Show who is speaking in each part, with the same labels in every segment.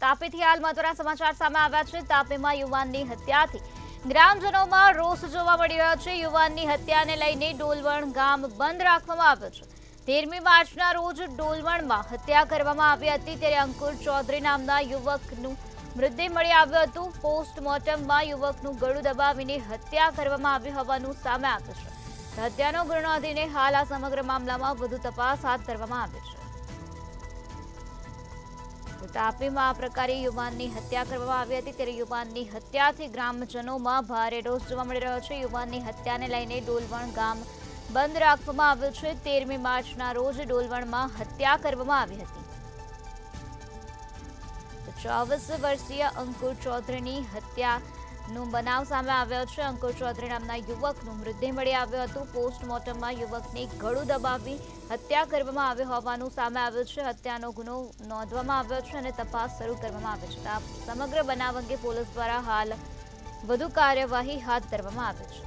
Speaker 1: તાપીથી હાલ મહત્વના સમાચાર સામે આવ્યા છે। તાપીમાં યુવાનની હત્યાથી ગ્રામજનોમાં રોષ જોવા મળી રહ્યો છે। યુવાનની હત્યાને લઈને ડોલવણ ગામ બંધ રાખવામાં આવ્યું છે। 13મી માર્ચના રોજ ડોલવણમાં હત્યા કરવામાં આવી હતી, ત્યારે અંકુર ચૌધરી નામના યુવકનું મૃતદેહ મળી આવ્યો હતો। પોસ્ટમોર્ટમમાં યુવકનું ગળું દબાવીને હત્યા કરવામાં આવી હોવાનું સામે આવ્યું છે। હત્યાનો ગુનો નોંધીને હાલ આ સમગ્ર મામલામાં વધુ તપાસ હાથ ધરવામાં આવી છે। તાપીમાં આ પ્રકારે યુવાનની હત્યા કરવામાં આવી હતી, ત્યારે યુવાનની હત્યાથી ગ્રામજનોમાં ભારે રોષ જોવા મળી રહ્યો છે। યુવાનની હત્યાને લઈને ડોલવણ ગામ બંધ રાખવામાં આવ્યું છે। 13મી માર્ચના રોજ ડોલવણમાં હત્યા કરવામાં આવી હતી। 24 વર્ષીય અંકુર ચૌધરીની હત્યાનો બનાવ સામે આવ્યો છે। અંકુર ચૌધરી નામના યુવકનું મૃતદેહ મળી આવ્યો હતો। પોસ્ટમોર્ટમમાં યુવકની ગળું દબાવી હત્યા કરવામાં આવી હોવાનું સામે આવ્યું છે। હત્યાનો ગુનો નોંધવામાં આવ્યો છે અને તપાસ શરૂ કરવામાં આવી છે। આ સમગ્ર બનાવ અંગે પોલીસ દ્વારા હાલ વધુ કાર્યવાહી હાથ ધરવામાં આવી છે।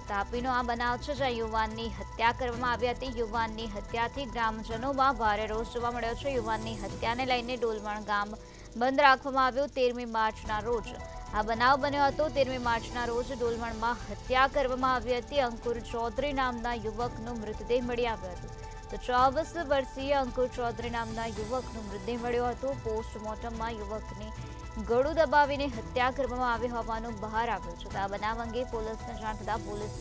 Speaker 1: તાપીનો આ બનાવ છે, જ્યાં યુવાનની હત્યા કરવામાં આવી હતી। યુવાનની હત્યાથી ગ્રામજનોમાં ભારે રોષ જોવા મળ્યો છે। યુવાનની હત્યાને લઈને ડોલવણ ગામ બંધ રાખવામાં આવ્યું। 13મી માર્ચના રોજ આ બનાવ બન્યો હતો। 13મી માર્ચના રોજ ડોલવણમાં હત્યા કરવામાં આવી હતી। અંકુર ચૌધરી નામના યુવકનું મૃતદેહ મળી આવ્યો હતો। તો 24 વર્ષીય અંકુર ચૌધરી નામના યુવકનું મૃતદેહ મળ્યો હતો। પોસ્ટમોર્ટમમાં યુવકની ગળું દબાવીને હત્યા કરવામાં આવી હોવાનું બહાર આવ્યું છે। તો આ બનાવ અંગે પોલીસને જાણ થતાં પોલીસ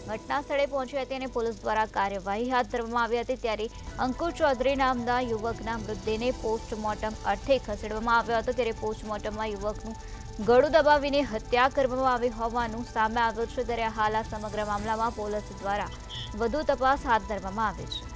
Speaker 1: ઘટના સ્થળે પહોંચી હતી અને પોલીસ દ્વારા કાર્યવાહી હાથ ધરવામાં આવી હતી। ત્યારે અંકુર ચૌધરી નામના યુવકના મૃતદેહને પોસ્ટમોર્ટમ અર્થે ખસેડવામાં આવ્યો હતો। ત્યારે પોસ્ટમોર્ટમમાં યુવકનું ગળું દબાવીને હત્યા કરવામાં આવી હોવાનું સામે આવ્યું છે। ત્યારે હાલ આ સમગ્ર મામલામાં પોલીસ દ્વારા વધુ તપાસ હાથ ધરવામાં આવી છે।